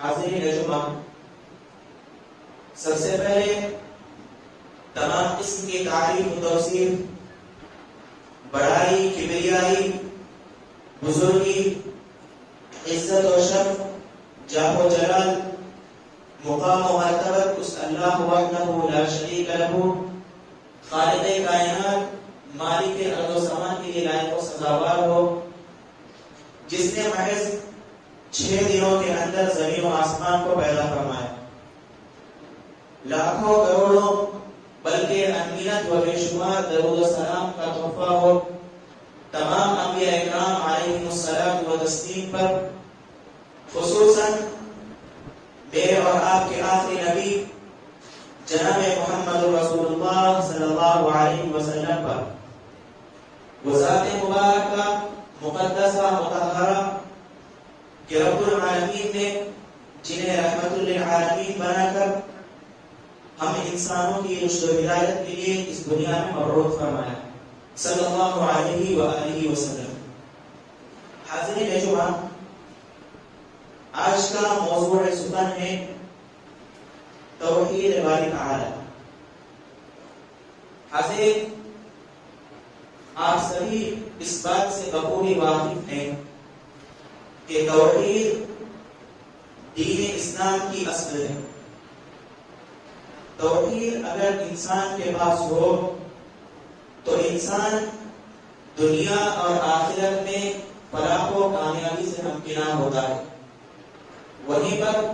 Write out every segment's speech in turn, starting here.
حاضرین جمعہ، سب سے پہلے تمام قسم کی تعریف و توصیف، بڑائی، کبریائی، بزرگی، عزت و شرف، جاہ و جلال، مقام و مرتبت اس اللہ وحدہ لا شریک لہ، خالق کائنات، مالک ارض و سماء کے لیے لائق و سزاوار ہو، جس نے محض 6 دنوں کے اندر زمین و آسمان کو پیدا فرمایا، لاکھوں کروڑوں بلکہ انگنت و بے شمار درود و سلام کا تحفہ ہو تمام انبیاء اکرام علیہم الصلاۃ و تسلیم پر، خصوصاً میرے اور آپ کے آخری نبی جناب محمد رسول اللہ صلی اللہ علیہ وسلم پر، وہ ذات مبارکہ مقدسہ مطہرہ کہ رب العالمین نے جنہیں رحمت للعالمین بنا کر ہم انسانوں کی رشد و ہدایت کے لیے اس دنیا میں مبعوث فرمایا صلی اللہ علیہ وآلہ وسلم۔ حاضرین جمعہ، آج کا موضوع سخن ہے توحید باری تعالی۔ حاضرین، آپ سبھی اس بات سے بخوبی واقف ہیں کہ توحید دین اسلام کی اصل ہے۔ توحید اگر انسان کے پاس ہو تو انسان دنیا اور آخرت میں فلاح و کامیابی سے ہمکنار ہوتا ہے، وہیں پر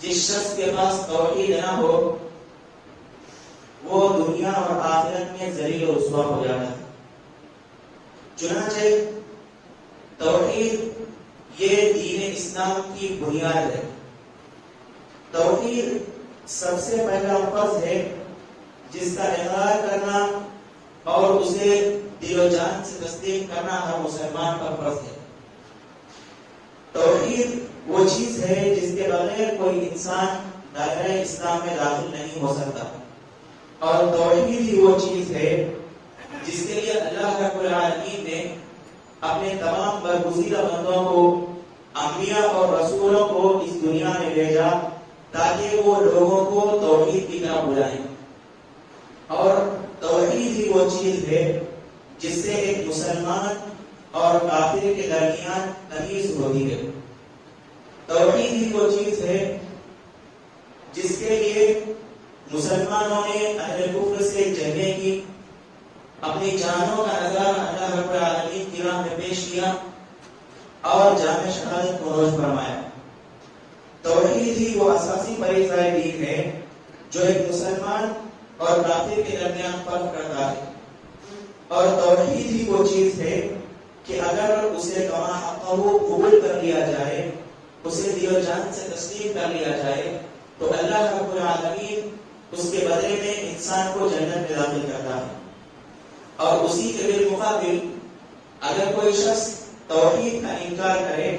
جس شخص کے پاس توحید نہ ہو وہ دنیا اور آخرت میں ذلیل و رسوا ہو جاتا ہے۔ چنانچہ توحید یہ دین اسلام کی بنیاد ہے۔ توحید سب سے پہلا فرض ہے جس کا اقرار کرنا اور اسے دل و جان سے تسلیم کرنا ہر مسلمان پر فرض ہے۔ توحید وہ چیز ہے جس کے بغیر کوئی انسان دائرہ اسلام میں داخل نہیں ہو سکتا، اور توحید ہی وہ چیز ہے جس کے لیے اللہ رب العالمین نے اپنے تمام برگزیدہ بندوں کو، انبیاء اور رسولوں کو اس دنیا میں بھیجا تاکہ وہ لوگوں کو توحید کی طرف بلائیں، اور توحید ہی وہ چیز ہے جس سے ایک مسلمان اور کافر کے درمیان تمیز ہوتی ہے۔ توحید ہی وہ چیز ہے جس کے لیے مسلمانوں نے اہل کفر سے جنگیں کی، اپنی جانوں کا نذرانہ اللہ رب العالمین کی راہ میں پیش کیا اور جامع شہادت کو نوش فرمایا۔ توحید ہی وہ اساسی فریضہ دین ہے جو ایک مسلمان اور کافر کے درمیان فرق کرتا ہے، اور توحید ہی وہ چیز ہے کہ اگر اسے کما حقہ قبول کر لیا جائے، اسے دل و جان سے تسلیم کر لیا جائے تو اللہ رب العالمین اس کے بدلے میں انسان کو جنت میں داخل کرتا ہے، اور اسی کے بالمقابل اگر کوئی شخص توحید کا انکار کرے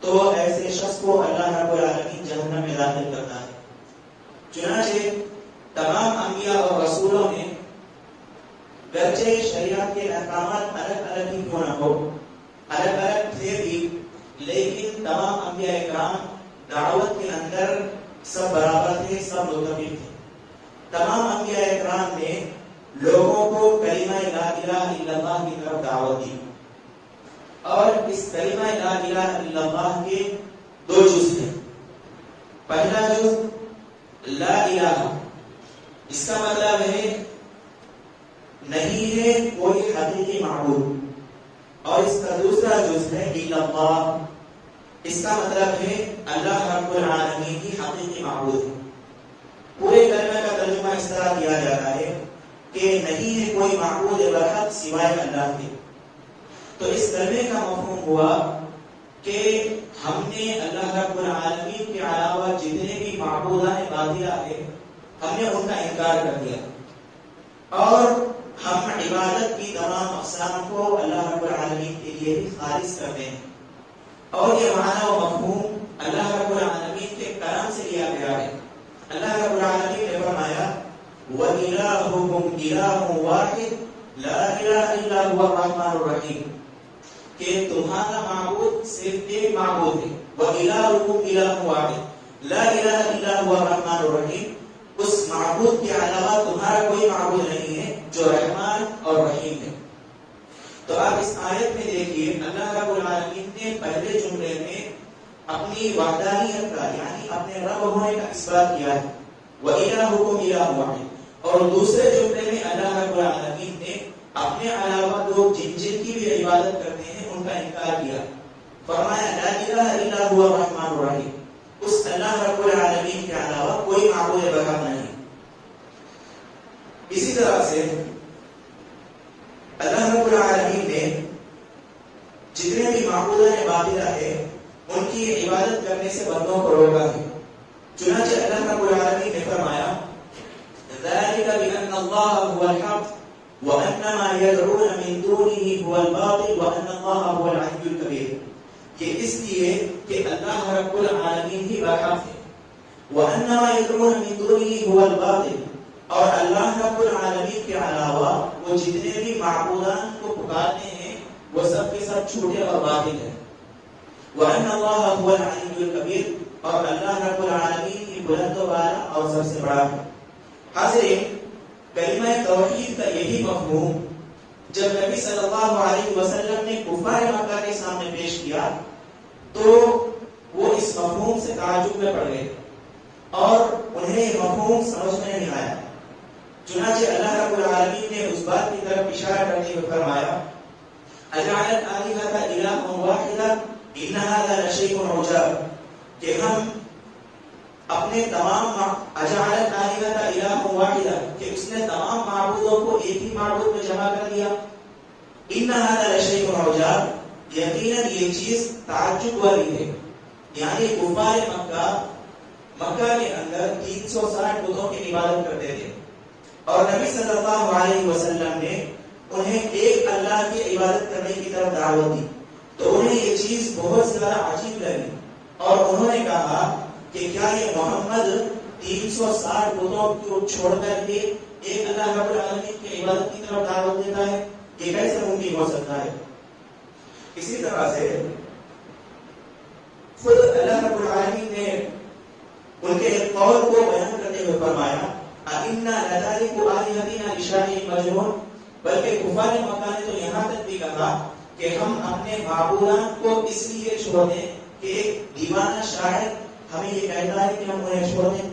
تو ایسے شخص کو اللہ رب العالمین جہنم میں داخل کرتا ہے۔ چنانچہ تمام انبیاء اور رسولوں نے گرچہ شریعت کے احکامات الگ الگ ہی کیوں نہ ہو، الگ الگ تھے بھی، لیکن تمام انبیاء اکرام دعوت کے اندر سب برابر تھے، سب متفق تھے۔ تمام انبیاء اکرام نے لوگوں کو کلمہ لا الہ الا اللہ کی طرف دعوت دی، اور اس کلمہ لا الہ الا اللہ کے 2 جز ہیں۔ پہلا جز لا الہ، اس کا مطلب ہے نہیں ہے کوئی حقیقی معبود، اور اس کا دوسرا جز ہے الا اللہ، اس کا مطلب ہے اللہ رب العالمین کی حقیقی معبود ہے۔ پورے کلمہ کا ترجمہ اس طرح کیا جاتا ہے کہ نہیں ہے کوئی معبود برحق سوائے اللہ کے۔ تو اس کلمے کا مفہوم ہوا کہ ہم نے اللہ رب العالمین کے علاوہ جتنے بھی معبودان باطلہ ہیں ہم نے ان کا انکار کر دیا، اور ہم عبادت کی تمام اقسام کو اللہ رب العالمین کے لیے ہی خالص کرتے ہیں۔ اور یہ معنی و مفہوم اللہ رب العالمین کے کرم سے لیا گیا ہے۔ اللہ رب العالمین نے فرمایا وَإِلَٰهُكُمْ إِلَٰهٌ وَاحِدٌ لَا إِلَٰهَ إِلَّا هُوَ الرَّحْمَٰنُ الرَّحِيمُ، کہ تمہارا معبود صرف ایک معبود ہے، وَإِلَٰهُكُمْ إِلَٰهٌ وَاحِدٌ لَا إِلَٰهَ إِلَّا هُوَ الرَّحْمَٰنُ الرَّحِيمُ، اس معبود کے علاوہ تمہارا کوئی معبود نہیں ہے جو رحمان اور رحیم ہے۔ تو آپ اس آیت میں دیکھیے اللہ رب العالمین نے پہلے جملے میں اپنی وحدانیت کا یعنی اپنے رب ہونے کا اثبات کیا ہے، وَإِلَٰهُكُمْ إِلَٰهٌ وَاحِدٌ، اور دوسرے جملے میں اللہ رب العالمین نے اپنے علاوہ لوگ جن کی بھی عبادت کرتے ہیں ان کا انکار کیا، فرمایا لا الہ الا هو الرحمن الرحیم، اس اللہ رب العالمین کے علاوہ کوئی معبود برحق نہیں۔ اسی طرح سے اللہ رب العالمین نے جتنے بھی معبودان باطلہ ہیں ان کی عبادت کرنے سے بندوں کو روکا ہے، چنانچہ اللہ رب العالمین نے فرمایا ذَلِكَ بِأَنَّ اللَّهَ هُوَ الْحَقُّ وَأَنَّ مَا يَدْعُونَ مِن دُونِهِ هُوَ الْبَاطِلُ وَأَنَّ اللَّهَ هُوَ الْعَلِيُّ الْكَبِيرُ، یہ اس لیے کہ اللہ رب العالمین ہی برحق ہے، وَأَنَّ مَا يَدْعُونَ مِن دُونِهِ هُوَ الْبَاطِلُ، اور اللہ رب العالمین کے علاوہ وہ جتنے بھی معبودان کو پکارتے ہیں وہ سب کے سب جھوٹے اور باطل ہیں، وَأَنَّ اللَّهَ هُوَ الْعَلِيُّ الْكَبِيرُ، اور اللہ رب العالمین ہی بلند و بالا اور سب سے بڑا ہے۔ حاضرین، کلمہ توحید کا یہی مفہوم جب نبی صلی اللہ علیہ وسلم نے کفار مکہ کے سامنے پیش کیا تو وہ اس مفہوم سے تعجب میں پڑ گئے اور انہیں یہ مفہوم سمجھ میں نہیں آیا، چنانچہ اللہ رب العالمین نے اس بات کی طرف اشارہ کرتے ہوئے فرمایا اجعل الآلہۃ الہا واحدا ان ھذا لشیء عجاب، کہ ہم اپنے تمام اجعل الآلہۃ الہا واحدا، کہ اس نے تمام معبودوں کو ایک ہی معبود میں جمع کر دیا، ان ھذا لشیء عجاب، یقیناً یہ چیز تعجب والی ہے، یعنی کفار مکہ کے اندر 360 بتوں کی عبادت کرتے تھے اور نبی صلی اللہ علیہ وسلم نے انہیں ایک اللہ کی عبادت کرنے کی طرف دعوت دی، تو انہیں یہ چیز بہت زیادہ عجیب لگی اور انہوں نے کہا کہ کیا یہ محمد 360 بتوں کو چھوڑ کر کے ایک اللہ رب العالمین کی عبادت کی طرف دعوت دیتا ہے؟ یہ کیسے ممکن ہو سکتا ہے؟ اسی طرح سے خود اللہ رب العالمین نے ان کے ایک قول کو بیان کرتے ہوئے فرمایا اِنَّا لَتَارِكُ آلِهَتِنَا لِشَاعِرٍ مَجْنُونٍ، بلکہ کفار مکہ نے تو یہاں تک بھی کہا کہ ہم اپنے معبودان کو اس لیے چھوڑ دیں کہ ایک دیوانہ شاعر ہمیں یہ کہتا ہے کہ ہم انہیں چھوڑ دیں۔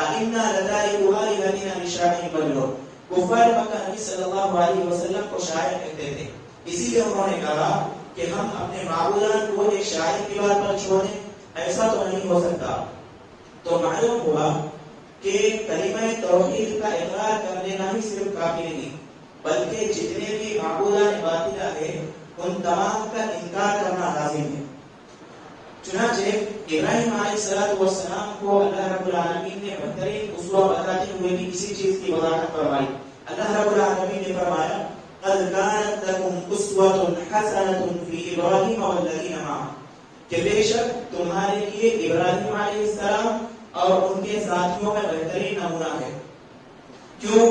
اِنَّا لَتَارِكُ آلِهَتِنَا لِشَاعِرٍ مَجْنُونٍ، کفار مکہ نبی صلی اللہ علیہ وسلم کو شاعر کہتے تھے، اسی لیے انہوں نے کہا کہ ہم اپنے معبودان کو ایک شاعر کی بات پر چھوڑ دیں، ایسا تو نہیں ہو سکتا۔ تو معلوم ہوا کہ کلمہ توحید کا اقرار کر لینا ہی صرف کافی نہیں، بلکہ جتنے بھی معبودان باطلہ ہیں ان تمام کا انکار کرنا لازم ہے۔ چنانچہ ابراہیم علیہ السلام کو اللہ رب العالمین نے بہترین اسوہ بتاتے ہوئے بھی اسی چیز کی وضاحت فرمائی۔ اللہ رب العالمین نے فرمایا قد كانت لكم اسوة حسنة في ابراہیم والذین معه، کہ بے شک تمہارے لیے ابراہیم علیہ السلام اور ان کے ساتھیوں میں بہترین نمونہ ہے۔ کیوں؟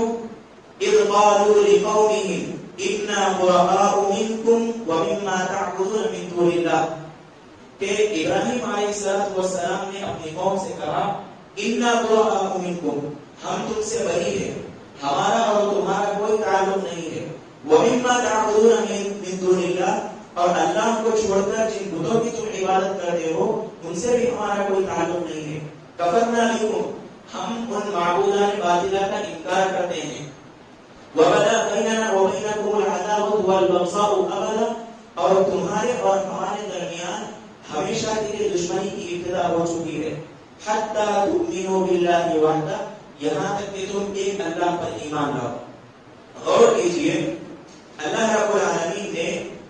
اذ قالوا لقومهم انا براء منكم ومما تعبدون من دون اللہ، کہ ابراہیم علیہ السلام نے اپنی قوم سے کہا انا براء منكم، ہم تم سے بری ہیں، ہمارا اور تمہارا کوئی تعلق نہیں ہے، ومما تعبدون من دون اللہ، اور اللہ کو چھوڑ کر جن بتوں کی تم عبادت کرتے ہو ان سے بھی ہمارا کوئی تعلق نہیں ہے، کفرنا بکم، ہم ان معبودان باطلہ کا انکار کرتے ہیں، وبدا بیننا وبینکم العداوۃ والبغضاء ابدا، اور تمہارے اور ہمارے درمیان ہمیشہ کے لیے دشمنی کی ابتدا ہو چکی ہے، حتی تؤمنوا باللہ وحدہ، یہاں تک کہ تم ایک اللہ پر ایمان لاؤ۔ غور کیجئے، اللہ رب العالمین نے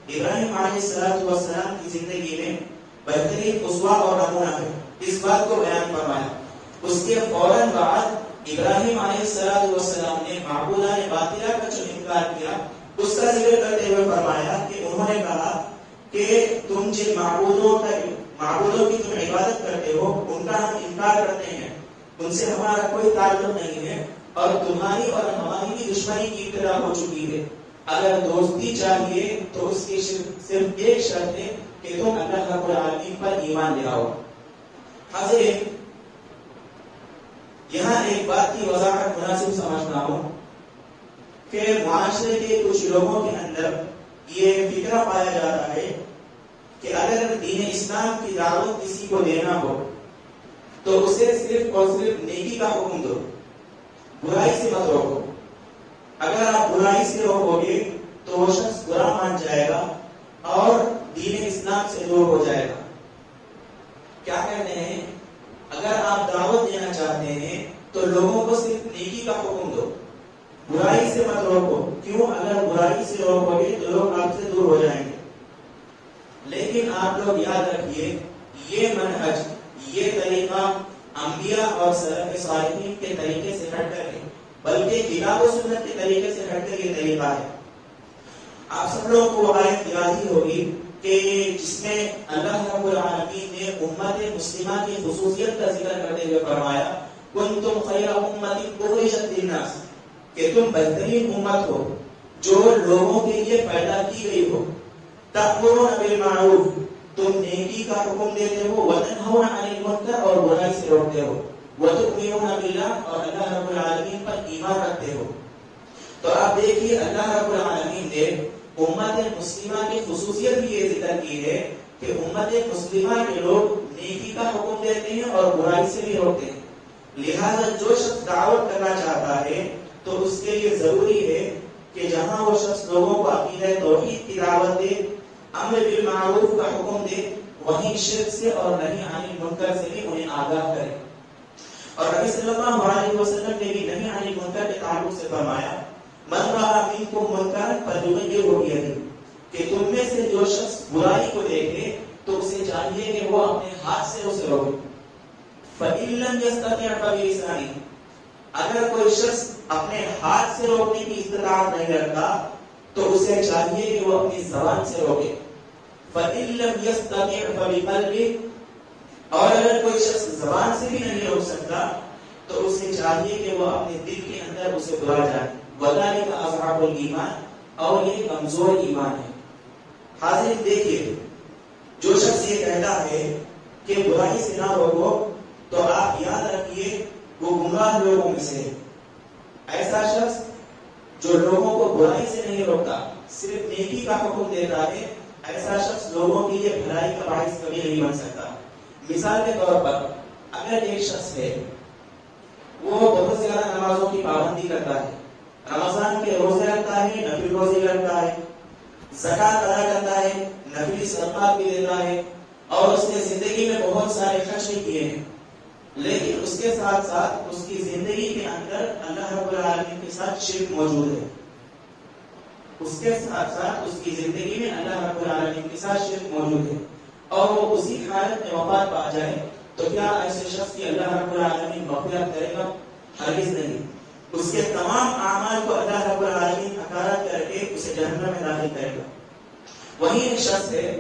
ابراہیم علیہ السلام کی زندگی میں بہترین اسوہ اور نمونہ ہے اس بات کو بیان فرمایا۔ اس کے فوراً بعد ابراہیم علیہ السلام نے معبودان باطلہ کا جو انکار کیا اس کا ذکر کرتے ہوئے فرمایا کہ انہوں نے کہا کہ تم جن معبودوں کی تم عبادت کرتے ہو ان کا ہم انکار کرتے ہیں، ان سے ہمارا کوئی تعلق نہیں ہے اور تمہاری اور ہماری بھی دشمنی کی ابتدا ہو چکی ہے، اگر دوستی چاہیے تو اس کی صرف ایک شرط ہے کہ تم اللہ رب العالمین پر ایمان لے آؤ. حاضرین، یہاں ایک بات کی وضاحت مناسب سمجھنا ہو کہ معاشرے کے کچھ لوگوں کے اندر یہ فکرہ پایا جاتا ہے کہ اگر دین اسلام کی دعوت کسی کو دینا ہو تو اسے صرف اور صرف نیکی کا حکم دو، برائی سے مت روکو. اگر آپ برائی سے روکو گے تو وہ شخص برا مان جائے گا اور دین اسلام سے دور ہو جائے گا. کیا کہتے ہیں؟ اگر آپ دعوت دینا چاہتے ہیں تو لوگوں کو صرف نیکی کا حکم دو، برائی سے مت روکو. کیوں؟ اگر برائی سے روکو گے تو لوگ آپ سے دور ہو جائیں گے. لیکن آپ لوگ یاد رکھیے، یہ منہج، یہ طریقہ انبیاء اور سلف صالحین کے طریقے سے ہٹ کر ہے، بلکہ کتاب و سنت کے طریقے سے ہٹ کر یہ طریقہ ہے. آپ سب لوگوں کو آیت یاد ہی ہوگی کہ جس میں اللہ رب العالمین نے امت مسلمہ کی خصوصیت کا ذکر کرتے ہوئے فرمایا کنتم خیر امت اخرجت للناس، کہ تم بہترین امت ہو جو لوگوں کے لیے پیدا کی گئی ہو. تأمرون بالمعروف، تم نیکی کا حکم دیتے ہو، وتنہون عن المنکر، اور برائی سے روکتے ہو، وتؤمنون باللہ، اور اللہ رب العالمین پر ایمان رکھتے ہو. تو آپ دیکھیے اللہ رب العالمین نے امت مسلمہ کی خصوصیت بھی یہ ذکر کی ہے کہ امت مسلمہ کے لوگ نیکی کا حکم دیتے ہیں اور برائی سے بھی روکتے ہیں. لہذا جو شخص دعوت کرنا چاہتا ہے تو اس کے لیے ضروری ہے کہ جہاں وہ شخص لوگوں کو عقیدہ توحید کی دعوت دے، امر بالمعروف کا حکم دے، وہیں شرک سے اور نہی عن المنکر سے بھی انہیں آگاہ کرے. اور نبی صلی اللہ علیہ وسلم نے بھی نہی عن المنکر کے تعلق سے فرمایا من رأى منکم منکرا فلیغیرہ بیدہ، کہ تم میں سے جو شخص برائی کو دیکھے تو اسے چاہیے کہ وہ اپنے ہاتھ سے اسے روکے. فإن لم يستطع فبلسانہ، اگر کوئی شخص اپنے ہاتھ سے روکنے کی استطاعت نہیں رکھتا تو اسے چاہیے کہ وہ اپنی زبان سے روکے. فإن لم يستطع فبقلبہ، اور اگر کوئی شخص زبان سے بھی نہیں روک سکتا تو اسے چاہیے کہ وہ اپنے دل کے اندر اسے بلا جائے. وذالک اضعف الایمان، اور یہ کمزور ایمان ہے. حاضرین دیکھیے، جو شخص یہ کہتا ہے کہ برائی سے نہ روکو تو آپ یاد رکھیے وہ گمراہ لوگوں میں سے ہے. ایسا شخص جو لوگوں کو برائی سے نہیں روکتا، صرف نیکی کا حکم دیتا ہے، ایسا شخص لوگوں کے لیے بھلائی کا باعث کبھی نہیں بن سکتا. مثال کے طور پر اگر ایک شخص ہے وہ بہت زیادہ نمازوں کی پابندی کرتا ہے، رمضان کے روزے رکھتا ہے، نفل روزے رکھتا ہے، زکات ادا کرتا ہے، نفلی صدقات بھی دیتا ہے، اور اس نے زندگی میں بہت سارے خرچ بھی کیے ہیں، لیکن اس کے ساتھ ساتھ اس کی زندگی کے اندر اللہ رب العالمین کے ساتھ شرک موجود ہے. اس کے ساتھ ساتھ اس کی زندگی میں اللہ رب العالمین کے ساتھ شرک موجود ہے، اور وہ اسی حالت میں وفات پا جائے تو کیا ایسے شخص کی اللہ رب العالمین مغفرت کرے گا؟ ہرگز نہیں. اس کے تمام اعمال کو اللہ رب العالمین حقارت کر کے اسے جہنم میں داخل کرے گا. وہی ایک شخص ہے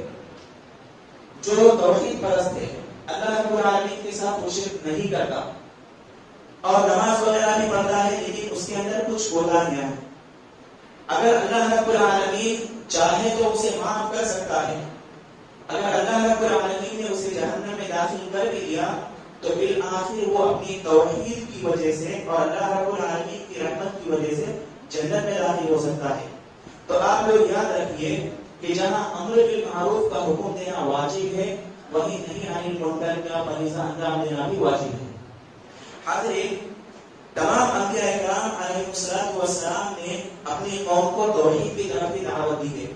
جو توحید پرست ہے، اللہ رب العالمین کے ساتھ وہ شرک نہیں کرتا اور نماز وغیرہ بھی پڑھتا ہے، لیکن اس کے اندر کچھ کوتاہیاں ہیں. اگر اللہ رب العالمین چاہے تو اسے معاف کر سکتا ہے. اگر اللہ رب العالمین نے اسے جہنم میں داخل کر بھی دیا تو بالآخر وہ اپنی توحید کی وجہ سے اور اللہ رب العالمین کی رحمت کی وجہ سے جنت میں داخل ہو سکتا ہے. تو آپ لوگ یاد رکھیے کہ جہاں امر بالمعروف کا حکم دینا واجب ہے، وہیں نہی عن المنکر کا فریضہ انجام دینا بھی واجب ہے. حاضرین، تمام انبیاء کرام علیہ السلام نے اپنی قوم کو توحید کی طرف دعوت دی ہے.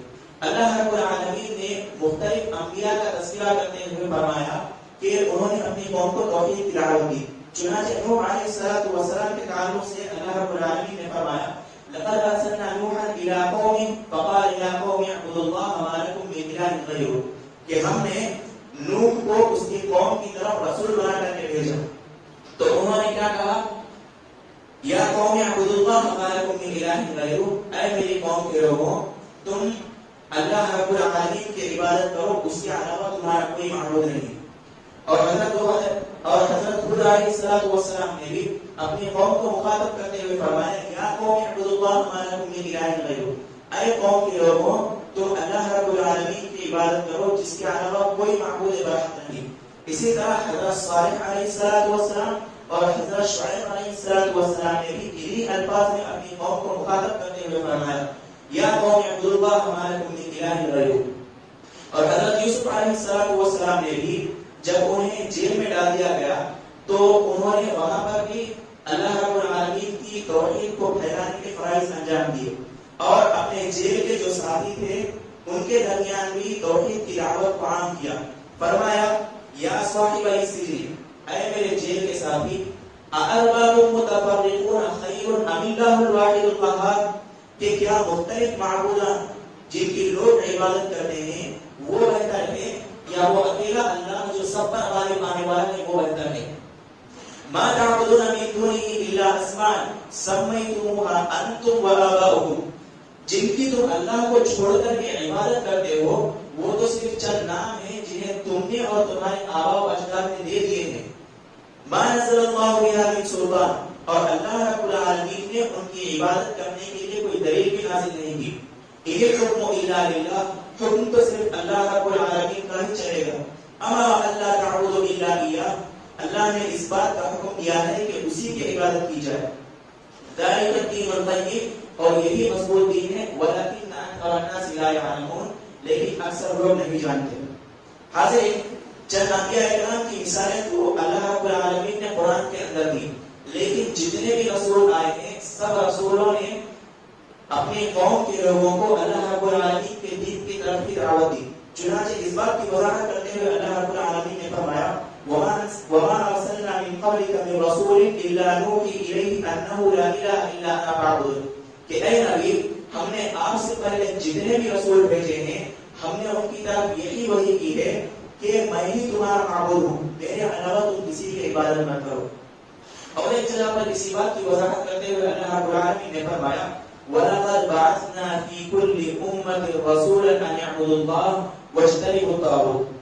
اللہ رب العالمین نے مختلف انبیاء کا تذکرہ کرتے ہوئے فرمایا کہ انہوں نے اپنی قوم کو توحید کی دعوت دی. چنانچہ نوح علیہ السلام کے تعلق سے اللہ رب العالمین نے فرمایا لقد ارسلنا نوحا الى قومه فقال يا قوم اعبدوا الله ما لكم من اله غيره، کہ ہم نے نوح کو اس کی قوم کی طرف رسول بنا کر کے بھیجا تو انہوں نے کیا کہا؟ یا قوم اعبدوا الله ما لكم من اله غيره، اے میری قوم کے لوگوں، تم اللہ رب العالمین کی عبادت کرو، اس کے علاوہ تمہارا کوئی معبود نہیں. اور حضرت ہود علیہ السلام نے بھی اپنی قوم کو مخاطب کرتے ہوئے فرمایا یا قوم اعبدوا اللہ ما لکم من الہ غیرہ، اے اے قوم کے لوگوں تم اللہ رب العالمین کی عبادت کرو جس کے علاوہ کوئی معبود برحق نہیں. اسی طرح حضرت صالح علیہ السلام اور حضرت شعیب علیہ السلام نے بھی انہی الفاظ میں اپنی قوم کو مخاطب کرتے ہوئے فرمایا یا قوم اعبدوا اللہ ما لکم من الہ غیرہ. اور حضرت یوسف علیہ السلام نے بھی جب انہیں جیل میں ڈال دیا گیا تو انہوں نے وہاں پر بھی اللہ رب العالمین کی توحید کو پھیلانے کے فرائض انجام دیے اور اپنے جیل کے جو ساتھی تھے ان کے درمیان بھی توحید کی دعوت کو عام کیا. فرمایا یا صاحب السجن اے میرے جیل کے ساتھی اارباب متفرقون خیر ام اللہ الواحد القہار کہ کیا مختلف معبودان جن کی لوگ عبادت کرتے ہیں وہ بہتر ہے یا وہ اکیلا اللہ جو سب پر غالب آنے والا ہے وہ بہتر ہے. ما تعبدون من دونه الا اسماء سميتموها انتم وآباؤكم جن کی تم اللہ کو چھوڑ کر کے عبادت کرتے ہو وہ تو صرف چند نام ہیں جنہیں تم نے اور تمہارے آباء و اجداد نے دے دیے ہیں. ما نزل اللہ بها من سلطان اور اللہ رب العالمین نے ان کی عبادت کرنے کے لیے کوئی دلیل بھی نازل نہیں کی. یہ حکم الا للہ حکم تو صرف اللہ رب العالمین کا ہی چلے گا. امر اللہ تعبدوا الا اياه اللہ نے اس بات کا حکم دیا ہے کہ اسی کی عبادت کی جائے. ذالک الدین القیم اور یہی مضبوط دین ہے ولکن اکثر الناس لا يعلمون لیکن اکثر لوگ نہیں جانتے. حاضرین چند انبیاء کرام کی مثالیں تو اللہ رب العالمین نے قرآن کے اندر دی لیکن جتنے بھی رسول آئے ہیں سب رسولوں نے اپنی قوم کے لوگوں کو اللہ رب العالمین کے دین کی طرف ہی دعوت دی. چنانچہ اس بات کی وضاحت کرتے ہوئے اللہ رب العالمین نے فرمایا وما ارسلنا من قبلك من رسول الا نوحي اليه انه لا اله الا انا فاعبدون کہ اے نبی ہم نے آپ سے پہلے جتنے بھی رسول بھیجے ہیں ہم نے ان کی طرف یہی وحی کی ہے کہ میں ہی تمہارا معبود ہوں میرے علاوہ تم کسی کی عبادت نہ کرو. اور ایک جگہ پر اسی بات کی وضاحت کرتے ہوئے اللہ رب العالمین نے فرمایا وَلَقَدْ بَعَثْنَا فِي كُلِّ أُمَّةٍ رَسُولًا أَنِ اعْبُدُوا اللَّهَ وَاجْتَنِبُوا الطَّاغُوتَ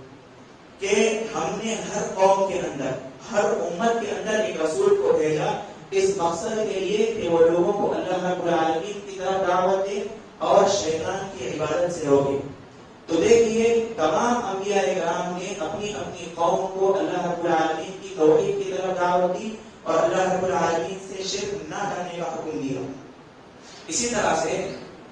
کہ ہم نے ہر قوم کے اندر ہر امت کے اندر ایک رسول کو بھیجا اس مقصد کے لیے کہ وہ لوگوں کو اللہ رب العالمین کی طرف دعوت دے اور شیطان کی عبادت سے روکے. تو دیکھیے تمام انبیاء کرام نے اپنی اپنی قوم کو اللہ رب العالمین کی توحید کی طرف دعوت دی اور اللہ رب العالمین سے شرک نہ کرنے کا حکم دیا. اسی طرح سے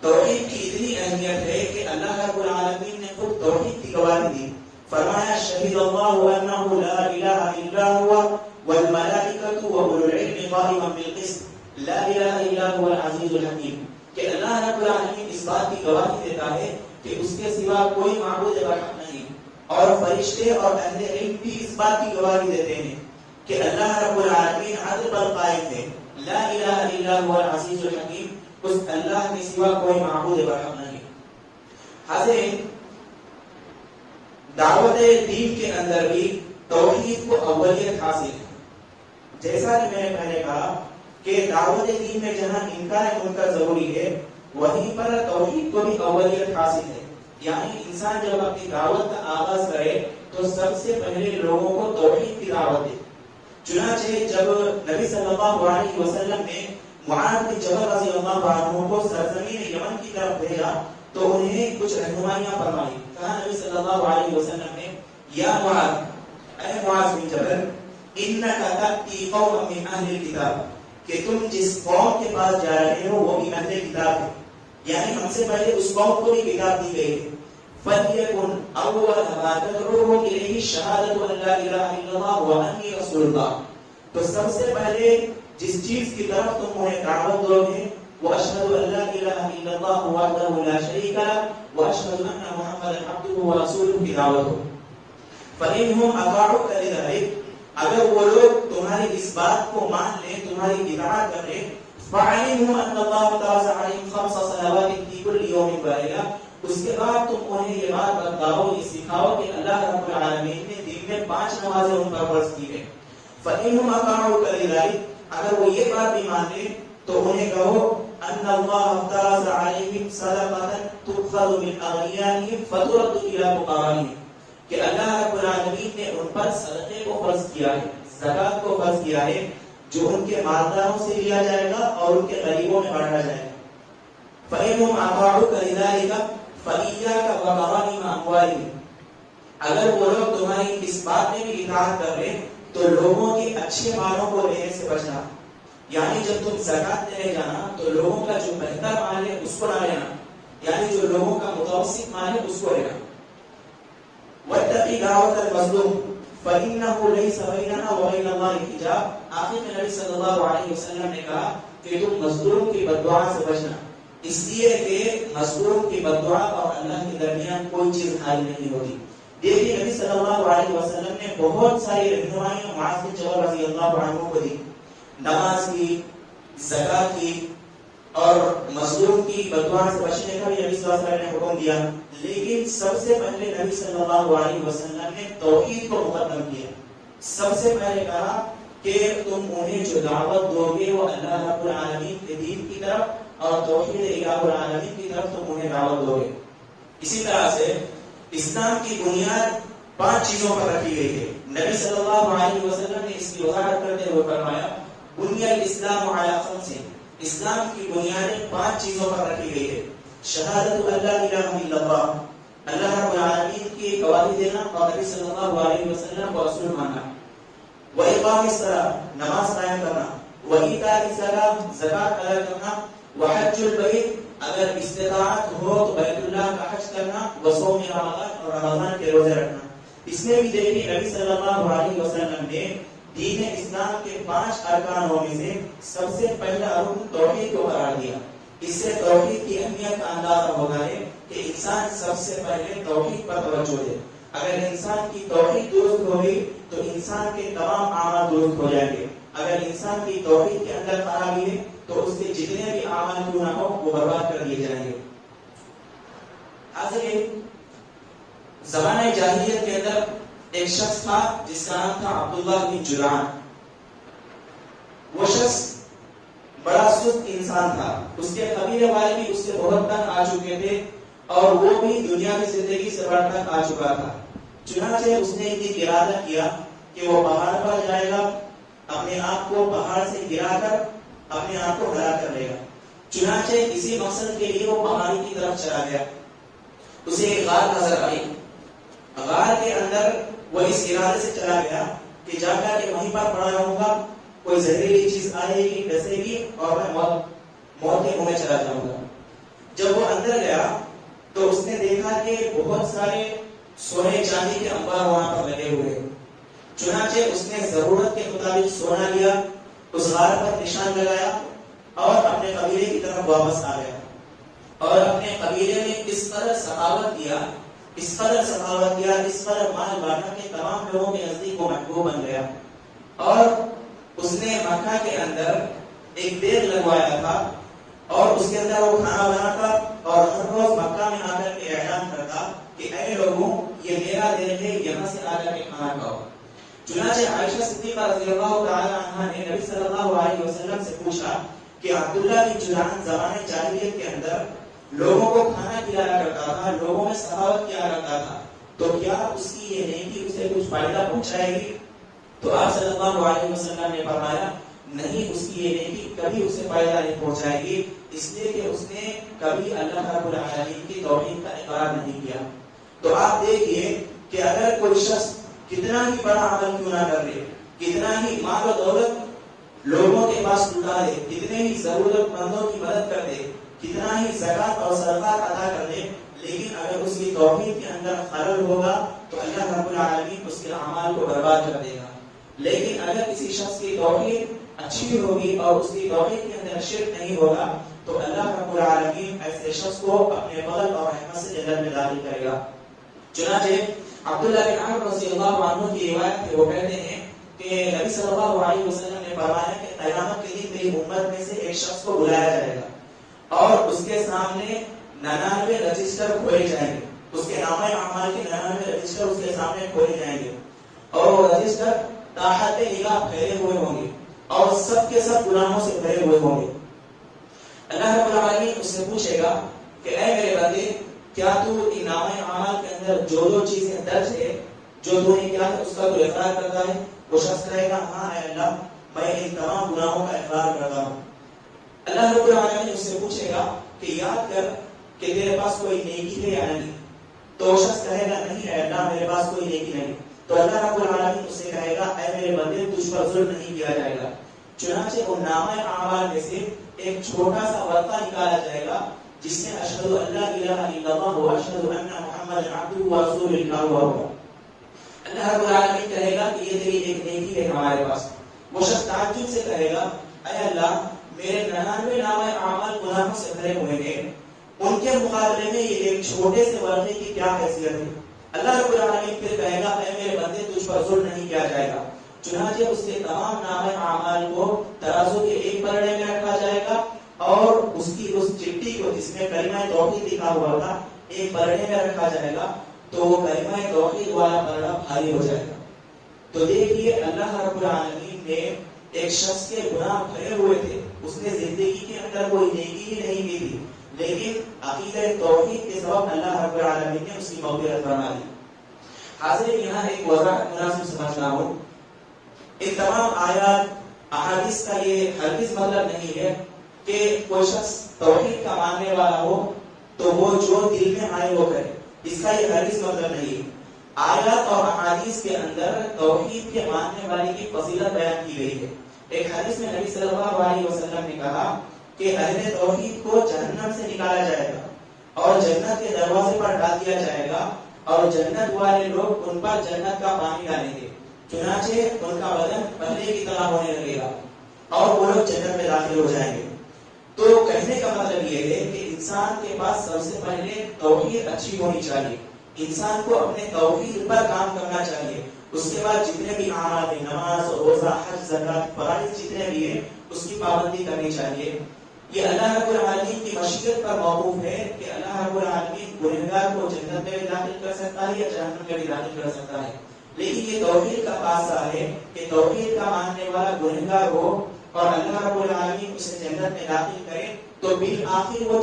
توحید کی اتنی اہمیت ہے کہ اللہ رب العالمین نے خود توحید کی گواہی دی. فرمایا شہید اللہ انہ لا الہ الا هو والملائکۃ واولو العلم قائما بالقسط لا الہ الا هو العزیز الحکیم کہ اللہ رب العالمین اس بات کی گواہی دیتا ہے کہ اس کے سوا کوئی معبود برحق نہیں اور فرشتے اور اہل علم بھی اس بات کی گواہی دیتے ہیں کہ اللہ رب العالمین عدل پر قائم ہے. لا الہ الا هو العزیز الحکیم اس اللہ کے سوا کوئی معبود برحق نہیں. حاضرین دعوت دین کے اندر بھی توحید کو اولیت حاصل ہے. جیسا کہ میں نے پہلے کہا کہ دعوت دین میں جہاں انکار منکر ضروری ہے وہیں پر توحید کو بھی اولیت حاصل ہے. یعنی انسان جب اپنی دعوت کا آغاز کرے تو سب سے پہلے لوگوں کو توحید کی دعوت دے. چنانچہ جب نبی صلی اللہ علیہ وسلم نے معاذ بن جبل رضی اللہ عنہ کو سرزمین یمن کی طرف بھیجا تو انہیں کچھ رہنمائیاں فرمائی. کہا نبی صلی اللہ علیہ وسلم نے یا معاذ اے معاذ بن جبل انک تأتی قوما من اہل الکتاب کہ تم جس قوم کے پاس جا رہے ہو وہ بھی اہل کتاب ہے یعنی ہم سے پہلے اس قوم کو بھی کتاب دی گئی ہے. فَلْيَكُنْ أَوَّلَ مَا تَدْعُوهُمْ إِلَيْهِ شَهَادَةُ أَنْ لَا إِلَهَ إِلَّا اللَّهُ وَأَنِّي رَسُولُ اللَّهِ تو سب سے پہلے جس چیز کی طرف تم انہیں دعوت دو گے وَأَشْهَدُ أَنْ لَا إِلَهَ إِلَّا اللَّهُ وَحْدَهُ لَا شَرِيكَ لَهُ وَأَشْهَدُ أَنَّ مُحَمَّدًا عَبْدُهُ وَرَسُولُهُ کی دعوت ہو. فَإِنْهُمْ أَطَاعُوكَ لِذَلِكَ اگر وہ لوگ تمہاری اس بات کو مان لیں تمہاری اطاعت کریں فَعَلِمْهُمْ أَنَّ اللَّهَ تَعَالَى عَلَيْهِمْ خَمْسَ صَلَوَاتٍ فِي كُلِّ يَوْمٍ وَلَيْلَةٍ اس کے بعد تم انہیں یہ بات بتاؤ یہ سکھاؤ کہ اللہ رب العالمین نے دن میں 5 نمازیں ان پر فرض کی ہیں. فَإِنْهُمْ أَطَاعُوكَ لِذَلِكَ اگر وہ یہ بات بھی مان لیں تو انہیں کہو أَنَّ اللَّهَ افْتَرَضَ عَلَيْهِمْ صَدَقَةً تُؤْخَذُ مِنْ أَغْنِيَائِهِمْ فَتُرَدُّ إِلَى فُقَرَائِهِمْ کہ اللہ رب العالمین نے ان پر صدقے کو فرض کیا ہے زکات کو فرض کیا ہے جو ان کے مالداروں سے لیا جائے گا اور ان کے غریبوں میں بانٹا جائے گا. فإنهم أطاعوك لذلك فإياك ومغانم أموالهم. اگر وہ لوگ تمہاری اس بات میں بھی اطاعت کر رہے تو لوگوں کے اچھے مالوں کو لینے سے بچنا. یعنی جب تم زکات دینے جانا تو لوگوں کا جو بہتر مال ہے اس کو نہ لینا, یعنی جو لوگوں کا متوسط مال ہے اس کو لینا. واتقی دعوت المظلوم فإنه ليس بينها وبين الله حجاب. آخر میں نبی صلی اللہ علیہ وسلم نے کہا کہ تم مظلوم کی بددعا سے بچنا, اس لیے کہ مظلوم کی بددعا اور اللہ کے درمیان کوئی چیز حائل نہیں ہوتی. دیکھیے نبی صلی اللہ علیہ وسلم نے بہت ساری رہنمائیاں معاذ بن جبل رضی اللہ عنہ کو دی, نماز کی, زکات کی اور مظلوم کی بددعا سے بچنے کا بھی نبی صلی اللہ علیہ وسلم نے حکم دیا. لیکن سب سے پہلے نبی صلی اللہ علیہ وسلم نے توحید کو مقدم کیا. سب سے پہلے کہا کہ تم انہیں جو دعوت دو گے وہ اللہ رب العالمین کے دین کی طرف اور توحید الہ العالمین کی طرف تم انہیں دعوت دو گے. اسی طرح سے اسلام کی بنیاد 5 چیزوں پر رکھی گئی ہے. نبی صلی اللہ علیہ وسلم نے اس کی وضاحت کرتے ہوئے فرمایا بنی الاسلام علی 5. اسلام کی بنیادیں 5 چیزوں پر رکھی گئی ہے. شہادت اللہ الہ الا اللہ, اللہ رب العالمین کی گواہی دینا اور نبی صلی اللہ علیہ وسلم کو رسول ماننا. واقام الصلاۃ, نماز قائم کرنا. وایتاء الزکات, زکات ادا کرنا. وحج البیت, اگر استطاعت ہو تو بیت اللہ کا حج کرنا. وصوم رمضان, اور رمضان کے روزے رکھنا. اس میں بھی دیکھیں نبی صلی اللہ علیہ وسلم نے دین اسلام کے 5 ارکانوں میں سے سب سے پہلا رکن توحید کو قرار دیا. اس سے توحید کی اہمیت کا اندازہ ہوتا ہے کہ انسان سب سے پہلے توحید پر توجہ دے. اگر انسان کی توحید درست ہوگی تو انسان کے تمام اعمال درست ہو جائیں گے. اگر انسان کی توحید کے اندر خرابی ہے تو اس کے جتنے بھی اعمال کیوں نہ ہو وہ برباد کر دیے جائیں گے. حاضرین, زمانہ جاہلیت کے اندر ایک شخص تھا جس کا نام تھا عبداللہ بن جدعان. وہ شخص بڑا سست انسان تھا. اس کے قبیلے والے بھی اس سے بہت تنگ آ چکے تھے اور وہ بھی دنیا کی زندگی سے بڑا تنگ آ چکا تھا. چنانچہ اس نے یہ ارادہ کیا کہ وہ پہاڑ پر جائے گا, اپنے آپ کو پہاڑ سے گرا کر اپنے آپ کو ہلاک کر لے گا. چنانچہ اسی مقصد کے لیے وہ پہاڑی کی طرف چلا گیا. اسے ایک غار نظر آئی. غار کے اندر وہ اس ارادے سے چلا گیا کہ جا کر کے وہیں پر پڑا رہوں گا, کوئی زہریلی چیز آئے گی, ڈسے گی اور میں موت کے منہ میں چلا جاؤں گا. جب وہ اندر گیا تو اس نے دیکھا کہ بہت سارے سونے چاندی کے انبار وہاں پر لگے ہوئے. چنانچہ اس نے ضرورت کے مطابق سونا لیا, اس غار پر نشان لگایا اور اپنے قبیلے کی طرف واپس آ گیا. اور اپنے قبیلے میں اس قدر سخاوت کیا, اس قدر مال بانٹا کہ تمام لوگوں کے نزدیک وہ محبوب بن گیا. اور اس نے مکہ کے اندر ایک دیگ لگوایا تھا اور اس کے اندر وہ کھانا بناتا اور ہر روز مکہ میں آ کر کے اعلان کرتا کہ اے لوگوں, یہ میرا دیگ ہے, یہاں سے آ کر کے کھانا کھاؤ. چنانچہ عائشہ صدیقہ رضی اللہ تعالی عنہا نے نبی صلی اللہ علیہ وسلم سے پوچھا کہ عبداللہ بن جدعان زمانے جاہلیت کے اندر لوگوں کو کھانا کھلایا کرتا تھا, لوگوں میں سخاوت کیا کرتا تھا, تو کیا اس کی یہ نیکی اسے کچھ فائدہ پہنچائے گی؟ تو آپ صلی اللہ علیہ وسلم نے فرمایا نہیں, اس کی یہ نیکی کبھی اسے فائدہ نہیں پہنچائے گی, اس لیے کہ اس نے کبھی اللہ رب العالمین کی توحید کا اقرار نہیں کیا. تو آپ دیکھیے کہ اگر کوئی شخص کتنا ہی بڑا عمل کیوں نہ کر لے, کتنا ہی مال و دولت لوگوں کے پاس لٹا دے, کتنے ہی ضرورت مندوں کی مدد کر دے, کتنا ہی زکات اور صدقات ادا کر دے, لیکن اگر اس کی توحید کے اندر خلل ہوگا تو اللہ رب العالمین اس کے اعمال کو برباد کر دے گا. لیکن اگر کسی شخص کی توحید اچھی ہوگی اور اس کی توحید کے اندر شرک نہیں ہوگا تو اللہ رب العالمین ایسے شخص کو اپنے فضل اور رحمت سے جنت میں داخل کرے گا. چنانچہ عبداللہ بن عمرو رضی اللہ عنہ کی روایت ہے, وہ کہتے ہیں کہ نبی صلی اللہ علیہ وسلم نے فرمایا کہ قیامت کے دن میری امت میں سے ایک شخص کو بلایا جائے گا اور اس کے سامنے 99 رجسٹر کھولے جائیں گے. اس کے نامہ اعمال کے 99 رجسٹر اس کے سامنے کھولے جائیں گے اور وہ رجسٹر تحت نگاہ پھیلے ہوئے ہوں گے اور سب کے سب گناہوں سے بھرے ہوئے ہوں گے. اللہ رب العالمین اس سے پوچھے گا کہ اے میرے بندے, کیا تو ان نامہ اعمال کے اندر جو چیزیں درج ہے, جو تو نے کیا ہے اس کا تو اقرار کرتا ہے؟ وہ شخص کہے گا ہاں اے اللہ, میں ان تمام گناہوں کا اقرار کرتا ہوں. اللہ رب العالمین اس سے پوچھے گا کہ یاد کر کہ تیرے پاس کوئی نیکی ہے یا نہیں. تو شخص کہے گا نہیں ہے اللہ میرے پاس کوئی نیکی نہیں. تو اللہ رب العالمین اس سے کہے گا اے میرے بندے تجھ پر ظلم نہیں کیا جائے گا. چنانچہ ان نامہ اعمال میں سے ایک چھوٹا سا ورقہ نکالا جائے گا جس میں اشہد ان لا الہ الا اللہ و اشہد ان محمد عبدہ و رسولہ لکھا ہوا ہوگا. اللہ رب العالمین کہے گا کہ یہ تیری ایک نیکی ہے ہمارے پاس. وہ شخص تعجب سے کہے گا اے اللہ میرے 99 نامہ اعمال گناہوں سے بھرے ہوئے ہیں, ان کے مقابلے میں یہ ایک چھوٹے سے ورقے کی کیا حیثیت ہے. اللہ رب العالمین پھر کہے گا اے میرے بندے تجھ پر ظلم نہیں کیا جائے گا. چنانچہ اس کے تمام نامہ اعمال کو ترازو کے ایک پلڑے میں رکھا جائے گا اور اس چٹھی کو جس میں کلمہ توحید لکھا ہوا تھا ایک پلڑے میں رکھا جائے گا. تو وہ کلمہ توحید والا پلڑا بھاری ہو جائے گا. تو دیکھیے اللہ رب العالمین نے ایک شخص کے گناہ بھرے ہوئے تھے, اس نے زندگی کے اندر کوئی نیکی ہی نہیں کی تھی, لیکن عقیدہ توحید کے سبب اللہ رب العالمین نے اس کی مغفرت فرما دی. حاضرین یہاں ایک وضاحت مناسب سمجھنا ہو, ان تمام آیات احادیث کا یہ ہرگز مطلب نہیں ہے کہ کوئی شخص توحید کا ماننے والا ہو تو وہ جو دل میں آئے وہ کرے. اس کا یہ ہرگز مطلب نہیں ہے. آیات اور احادیث کے اندر توحید کے ماننے والے کی فضیلت بیان کی گئی ہے. ایک حدیث میں نبی صلی اللہ علیہ وسلم نے کہا کہ اہل توحید کو جہنم سے نکالا جائے گا اور جنت کے دروازے پر ڈال دیا جائے گا اور جنت والے لوگ ان پر جنت کا پانی ڈالیں گے. چنانچہ ان کا بدن پہلے کی طرح ہونے لگے گا اور وہ لوگ جنت میں داخل ہو جائیں گے. تو کہنے کا مطلب یہ ہے کہ انسان کے پاس سب سے پہلے توحید اچھی ہونی چاہیے. انسان کو اپنے توحید پر کام کرنا چاہیے. اس کے بعد جتنے بھی اعمال ہیں, نماز, روزہ, حج, زکات, فرائض جتنے بھی ہیں اس کی پابندی کرنی چاہیے. یہ اللہ رب العالمین کی مشیت پر موقوف ہے کہ اللہ رب العالمین گنہگار کو جنت میں بھی داخل کر سکتا ہے یا جہنم میں بھی داخل کر سکتا ہے. لیکن یہ توحید کا خاصہ ہے کہ توحید کا ماننے والا گنہگار ہو اور اللہ رب العالمین اسے جنت میں داخل کرے تو بالآخر وہ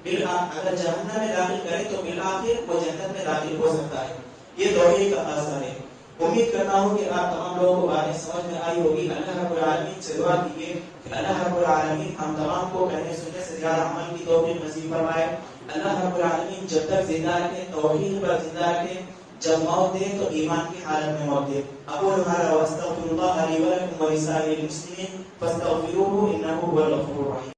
اگر جہنم میں داخل کرے تو بالآخر وہ جنت میں داخل ہو سکتا ہے. یہ توحید کا خاصہ ہے. امید کرتا ہوں کہ آپ تمام لوگوں کو باتیں سمجھ میں آئی ہوگی. اللہ رب العالمین سے دعا کیجیے کہ اللہ رب العالمین ہم تمام کو کہنے سننے سے زیادہ عمل کی توفیق نصیب فرمائے. اللہ رب العالمین جب تک زندہ رکھے توحید پر زندہ رکھے, جب موت دے تو ایمان کی حالت میں موت دے. اقول هذا واستغفر الله لي ولكم ولسائر المسلمين فاستغفروه انه هو الغفور الرحيم.